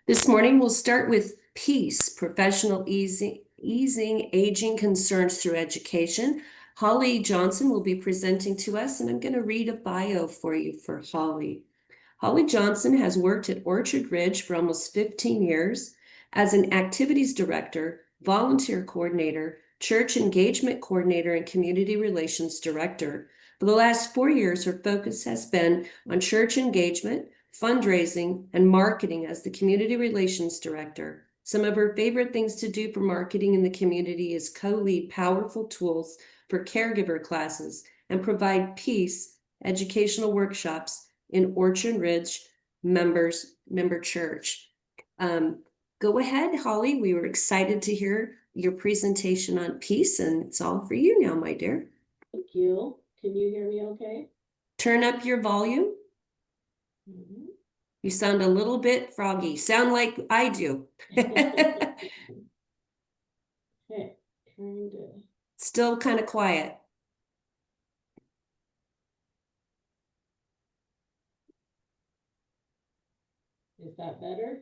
This morning, we'll start with PEACE, Professional Easing Aging Concerns Through Education. Holly Johnson will be presenting to us, and I'm going to read a bio for you for Holly. Holly Johnson has worked at Orchard Ridge for almost 15 years as an activities director, volunteer coordinator, church engagement coordinator, and community relations director. For the last 4 years, her focus has been on church engagement, fundraising, and marketing as the community relations director. Some of her favorite things to do for marketing in the community is co-lead powerful tools for caregiver classes and provide PEACE educational workshops in Orchard Ridge member church. Go ahead, Holly. We were excited to hear your presentation on PEACE, and it's all for you now, my dear. Thank you. Can you hear me okay? Turn up your volume. You sound a little bit froggy. Sound like I do. Okay, trying to. Still kind of quiet. Is that better?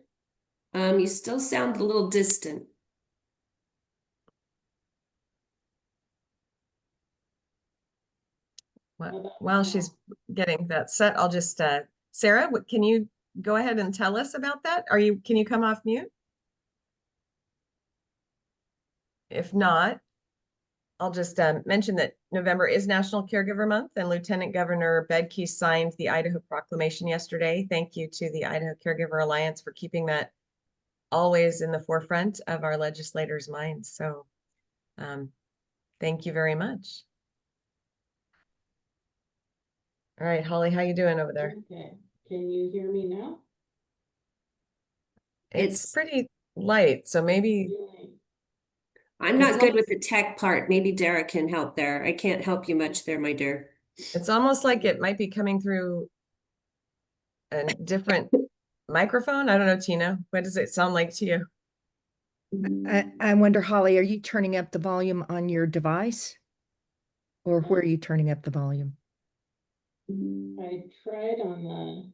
You still sound a little distant. While she's getting that set, I'll just, Sarah, can you go ahead and tell us about that? Can you come off mute? If not, I'll just mention that November is National Caregiver Month, and Lieutenant Governor Bedke signed the Idaho Proclamation yesterday. Thank you to the Idaho Caregiver Alliance for keeping that always in the forefront of our legislators' minds. So thank you very much. All right, Holly, how you doing over there? Okay, can you hear me now? It's pretty light, so maybe. I'm not good with the tech part. Maybe Derek can help there. I can't help you much there, my dear. It's almost like it might be coming through a different microphone. I don't know, Tina. What does it sound like to you? I wonder, Holly, are you turning up the volume on your device? Or where are you turning up the volume? I tried on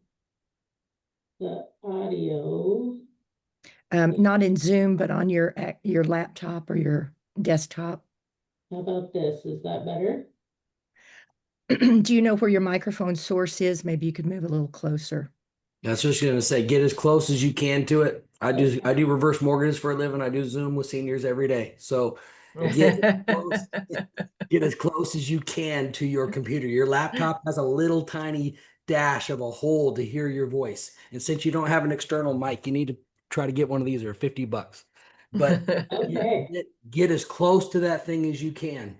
the audio. Not in Zoom, but on your laptop or your desktop. How about this? Is that better? Do you know where your microphone source is? Maybe you could move a little closer. That's just going to say, get as close as you can to it. I do reverse mortgages for a living. I do Zoom with seniors every day. So get as close as you can to your computer. Your laptop has a little tiny dash of a hole to hear your voice. And since you don't have an external mic, you need to try to get one of these. They're $50. But Okay. get as close to that thing as you can.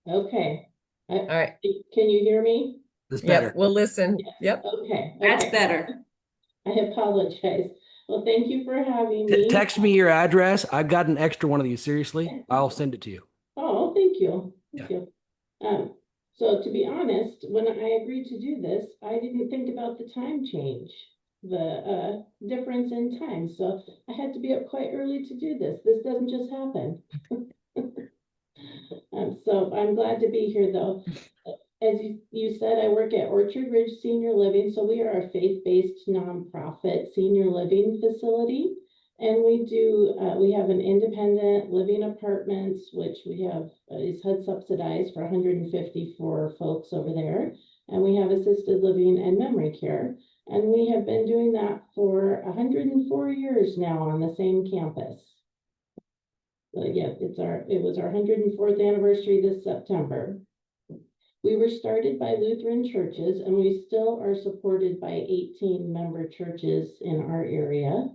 Okay. All right. Can you hear me? That's better. Yep, we'll listen. Yes. Yep. Okay. That's better. I apologize. Well, thank you for having me. Text me your address. I've got an extra one of these. Seriously, I'll send it to you. Oh, thank you. Thank you. So to be honest, when I agreed to do this, I didn't think about the time change, the difference in time. So I had to be up quite early to do this. This doesn't just happen. So I'm glad to be here though. As you said, I work at Orchard Ridge Senior Living. So we are a faith-based nonprofit senior living facility. And we have an independent living apartments, which we have is HUD subsidized for 154 folks over there. And we have assisted living and memory care. And we have been doing that for 104 years now on the same campus. But yeah, it was our 104th anniversary this September. We were started by Lutheran churches, and we still are supported by 18 member churches in our area.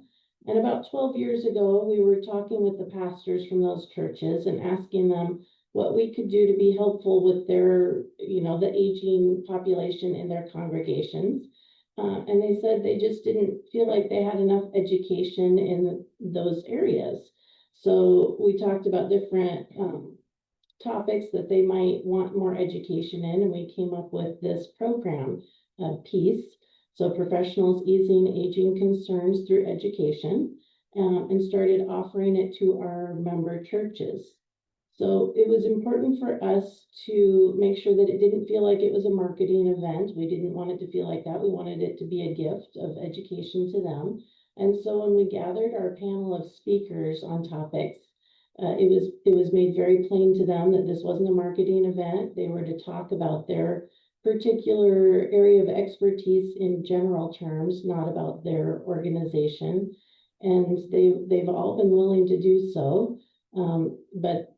And about 12 years ago, we were talking with the pastors from those churches and asking them what we could do to be helpful with their, the aging population in their congregations. And they said they just didn't feel like they had enough education in those areas. So we talked about different topics that they might want more education in, and we came up with this program, PEACE. So Professionals Easing Aging Concerns Through Education, and started offering it to our member churches. So it was important for us to make sure that it didn't feel like it was a marketing event. We didn't want it to feel like that. We wanted it to be a gift of education to them. And so when we gathered our panel of speakers on topics, it was made very plain to them that this wasn't a marketing event. They were to talk about their particular area of expertise in general terms, not about their organization. And they've all been willing to do so. But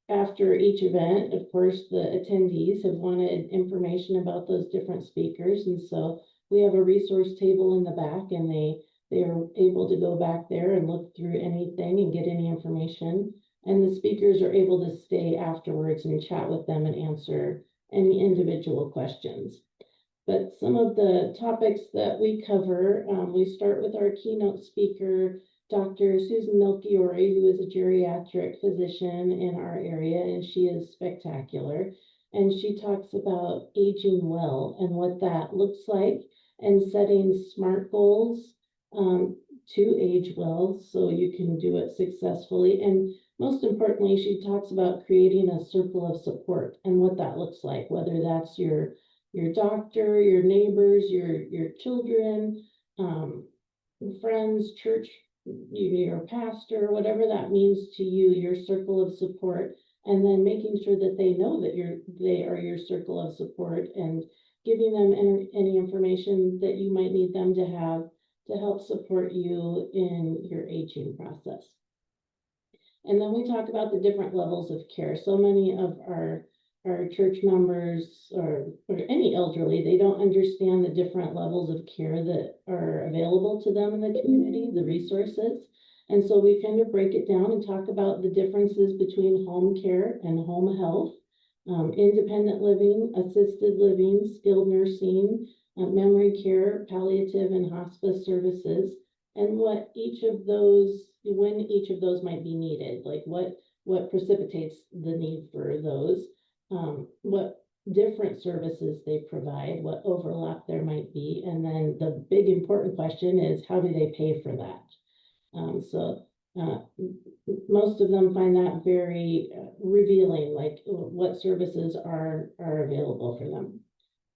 after each event, of course, the attendees have wanted information about those different speakers. And so we have a resource table in the back, and they are able to go back there and look through anything and get any information. And the speakers are able to stay afterwards and chat with them and answer any individual questions. But some of the topics that we cover, we start with our keynote speaker, Dr. Susan Melchiori, who is a geriatric physician in our area, and she is spectacular. And she talks about aging well and what that looks like, and setting SMART goals to age well so you can do it successfully. And most importantly, she talks about creating a circle of support and what that looks like, whether that's your doctor, your neighbors, your children, friends, church, your pastor, whatever that means to you, your circle of support, and then making sure that they know that they are your circle of support, and giving them any information that you might need them to have to help support you in your aging process. And then we talk about the different levels of care. So many of our church members or any elderly, they don't understand the different levels of care that are available to them in the community, the resources. And so we kind of break it down and talk about the differences between home care and home health, independent living, assisted living, skilled nursing, memory care, palliative and hospice services, and when each of those might be needed, like what precipitates the need for those, what different services they provide, what overlap there might be, and then the big important question is, how do they pay for that? Most of them find that very revealing, like what services are available for them.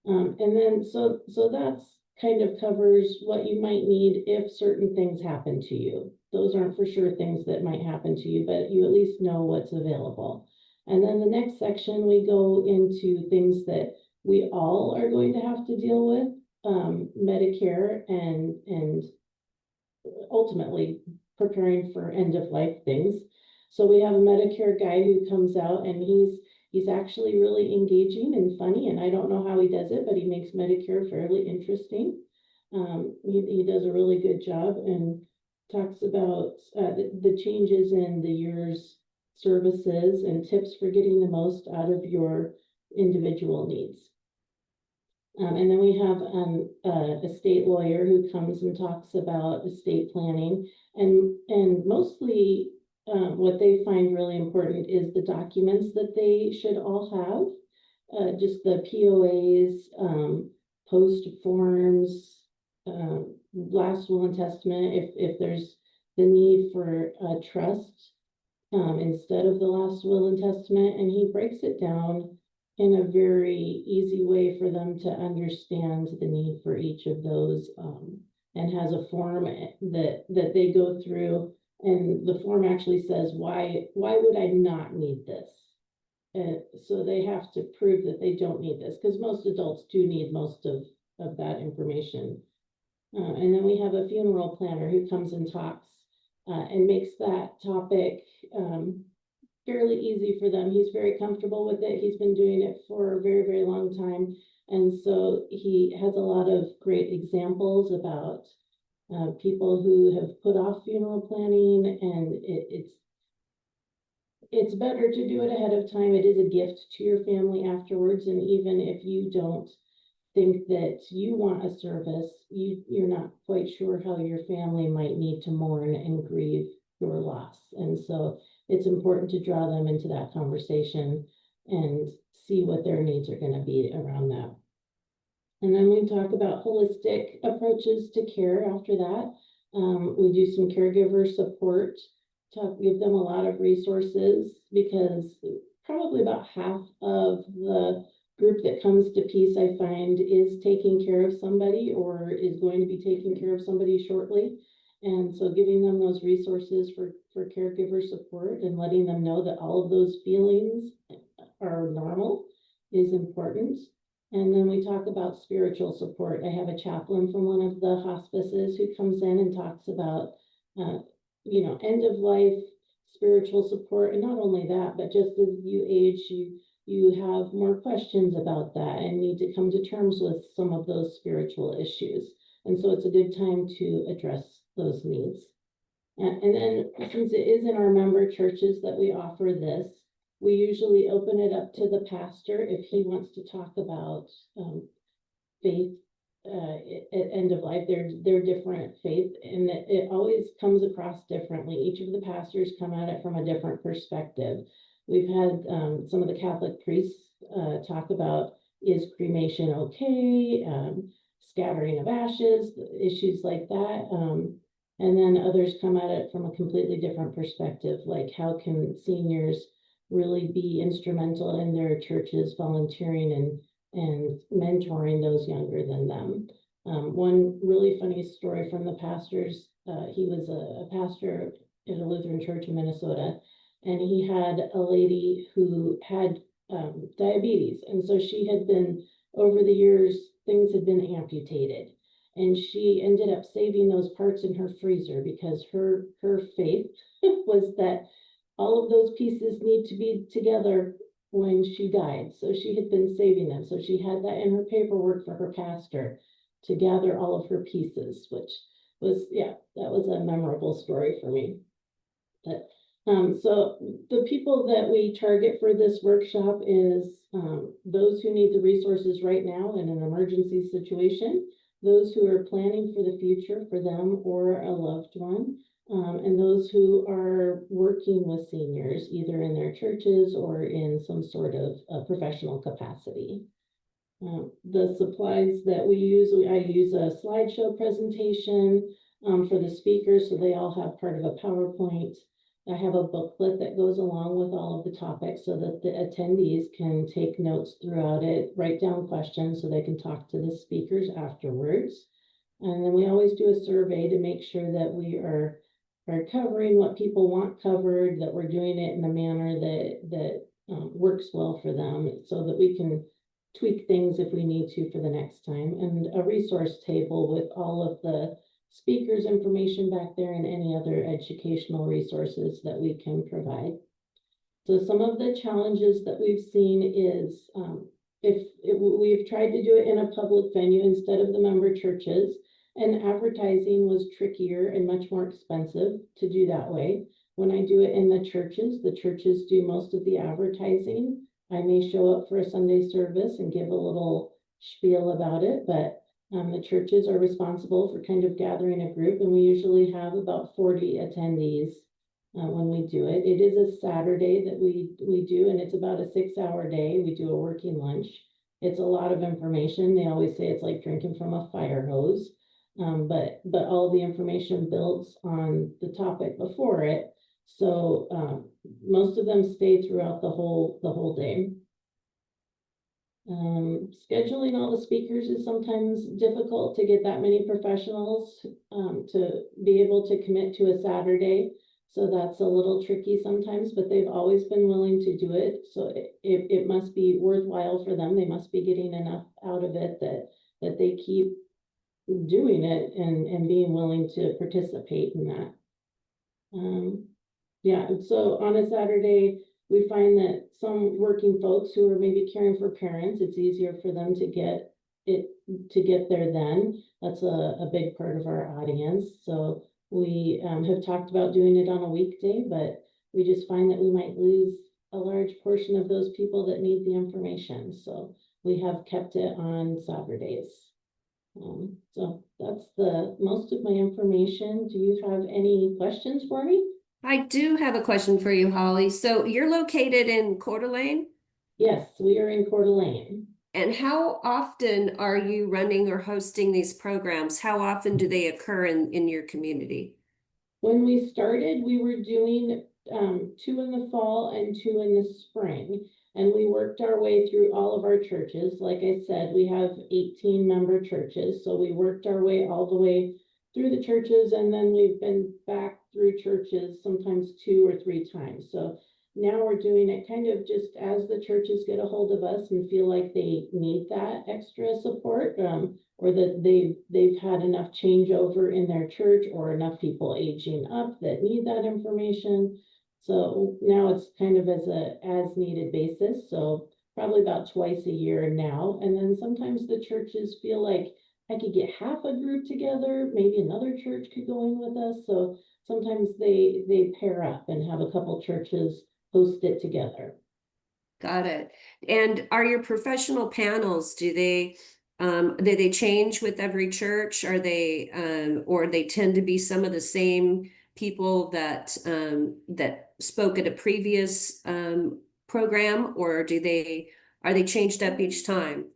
And then so that's kind of covers what you might need if certain things happen to you. Those aren't for sure things that might happen to you, but you at least know what's available. And then the next section, we go into things that we all are going to have to deal with, Medicare and ultimately preparing for end of life things. So we have a Medicare guy who comes out, and he's actually really engaging and funny, and I don't know how he does it, but he makes Medicare fairly interesting. He does a really good job and talks about the changes in the year's services and tips for getting the most out of your individual needs. And then we have a state lawyer who comes and talks about estate planning, and mostly what they find really important is the documents that they should all have, just the POAs, post forms, last will and testament, if there's the need for a trust instead of the last will and testament. And he breaks it down in a very easy way for them to understand the need for each of those, and has a form that they go through, and the form actually says, why would I not need this? So they have to prove that they don't need this, because most adults do need most of that information. And then we have a funeral planner who comes and talks and makes that topic fairly easy for them. He's very comfortable with it. He's been doing it for a very, very long time. And so he has a lot of great examples about people who have put off funeral planning, and it's better to do it ahead of time. It is a gift to your family afterwards. And even if you don't think that you want a service, you're not quite sure how your family might need to mourn and grieve your loss. And so it's important to draw them into that conversation and see what their needs are going to be around that. And then we talk about holistic approaches to care after that. We do some caregiver support, give them a lot of resources, because probably about half of the group that comes to Peace, I find, is taking care of somebody or is going to be taking care of somebody shortly. And so giving them those resources for caregiver support and letting them know that all of those feelings are normal is important. And then we talk about spiritual support. I have a chaplain from one of the hospices who comes in and talks about, end of life spiritual support. And not only that, but just as you age, you have more questions about that and need to come to terms with some of those spiritual issues. And so it's a good time to address those needs. And then since it is in our member churches that we offer this, we usually open it up to the pastor if he wants to talk about faith at end of life. They're different faith, and it always comes across differently. Each of the pastors come at it from a different perspective. We've had some of the Catholic priests talk about, is cremation okay? Scattering of ashes, issues like that. And then others come at it from a completely different perspective, like how can seniors really be instrumental in their churches, volunteering and mentoring those younger than them. One really funny story from the pastors, he was a pastor in a Lutheran church in Minnesota, and he had a lady who had diabetes. And so she had been, over the years, things had been amputated. And she ended up saving those parts in her freezer because her faith was that all of those pieces need to be together when she died. So she had been saving them. So she had that in her paperwork for her pastor to gather all of her pieces, which was, that was a memorable story for me. But so the people that we target for this workshop is those who need the resources right now in an emergency situation, those who are planning for the future for them or a loved one, and those who are working with seniors, either in their churches or in some sort of professional capacity. The supplies that we use, I use a slideshow presentation for the speakers, so they all have part of a PowerPoint. I have a booklet that goes along with all of the topics so that the attendees can take notes throughout it, write down questions so they can talk to the speakers afterwards. And then we always do a survey to make sure that we are covering what people want covered, that we're doing it in a manner that works well for them so that we can tweak things if we need to for the next time. And a resource table with all of the speakers' information back there and any other educational resources that we can provide. So some of the challenges that we've seen is we've tried to do it in a public venue instead of the member churches, and advertising was trickier and much more expensive to do that way. When I do it in the churches do most of the advertising. I may show up for a Sunday service and give a little spiel about it, but the churches are responsible for kind of gathering a group, and we usually have about 40 attendees when we do it. It is a Saturday that we do, and it's about a 6-hour day. We do a working lunch. It's a lot of information. They always say it's like drinking from a fire hose, but all the information builds on the topic before it. So most of them stay throughout the whole day. Scheduling all the speakers is sometimes difficult to get that many professionals to be able to commit to a Saturday. So that's a little tricky sometimes, but they've always been willing to do it. So it must be worthwhile for them. They must be getting enough out of it that they keep doing it and being willing to participate in that. So on a Saturday, we find that some working folks who are maybe caring for parents, it's easier for them to get there then. That's a big part of our audience. So we have talked about doing it on a weekday, but we just find that we might lose a large portion of those people that need the information. So we have kept it on Saturdays. So that's the most of my information. Do you have any questions for me? I do have a question for you, Holly. So you're located in Coeur d'Alene? Yes, we are in Coeur d'Alene. And how often are you running or hosting these programs? How often do they occur in your community? When we started, we were doing 2 in the fall and 2 in the spring. And we worked our way through all of our churches. Like I said, we have 18 member churches. So we worked our way all the way through the churches, and then we've been back through churches sometimes 2 or 3 times. So now we're doing it kind of just as the churches get a hold of us and feel like they need that extra support, or that they've had enough changeover in their church or enough people aging up that need that information. So now it's kind of as needed basis. So probably about twice a year now. And then sometimes the churches feel like I could get half a group together, maybe another church could go in with us. So sometimes they pair up and have a couple churches host it together. Got it. And are your professional panels, do they change with every church? Are they or they tend to be some of the same people that that spoke at a previous program, or are they changed up each time?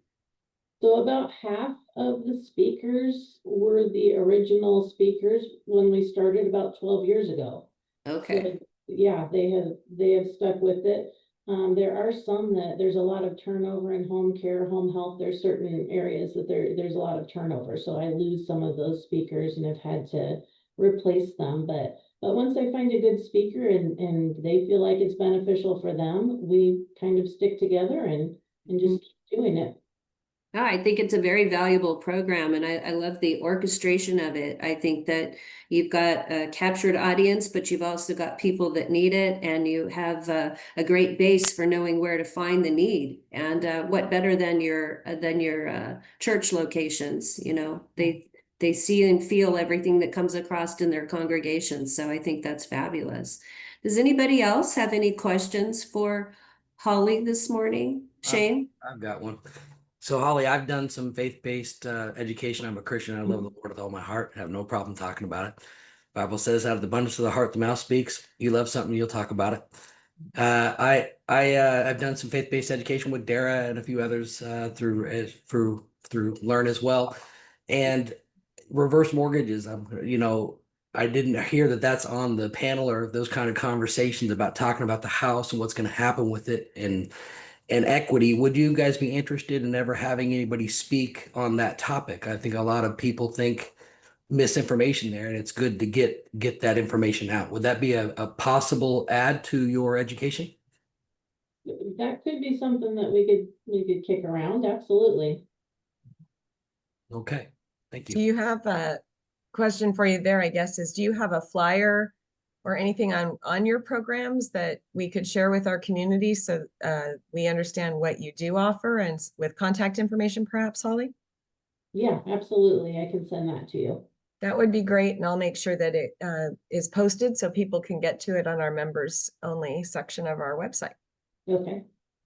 So about half of the speakers were the original speakers when we started about 12 years ago. Okay. So, yeah, they have stuck with it. There are some that there's a lot of turnover in home care, home health. There's certain areas that there's a lot of turnover. So I lose some of those speakers and have had to replace them. But once I find a good speaker and they feel like it's beneficial for them, we kind of stick together and just keep doing it. No, I think it's a very valuable program, and I love the orchestration of it. I think that you've got a captured audience, but you've also got people that need it, and you have a great base for knowing where to find the need. And what better than your church locations? You know, they see and feel everything that comes across in their congregations. So I think that's fabulous. Does anybody else have any questions for Holly this morning? Shane? I've got one. So Holly, I've done some faith-based education. I'm a Christian. I love the Lord with all my heart. I have no problem talking about it. Bible says, out of the abundance of the heart, the mouth speaks. You love something, you'll talk about it. I've done some faith-based education with Dara and a few others through Learn as well, and reverse mortgages. I didn't hear that that's on the panel or those kind of conversations about talking about the house and what's going to happen with it and equity. Would you guys be interested in ever having anybody speak on that topic? I think a lot of people think misinformation there, and it's good to get that information out. Would that be a possible add to your education? That could be something that we could kick around. Absolutely. Okay, thank Do you. you have a question for you there, I guess, is do you have a flyer or anything on your programs that we could share with our community so we understand what you do offer, and with contact information perhaps, Holly? Yeah, absolutely. I can send that to you. That would be great, and I'll make sure that it is posted so people can get to it on our members only section of our website. Okay.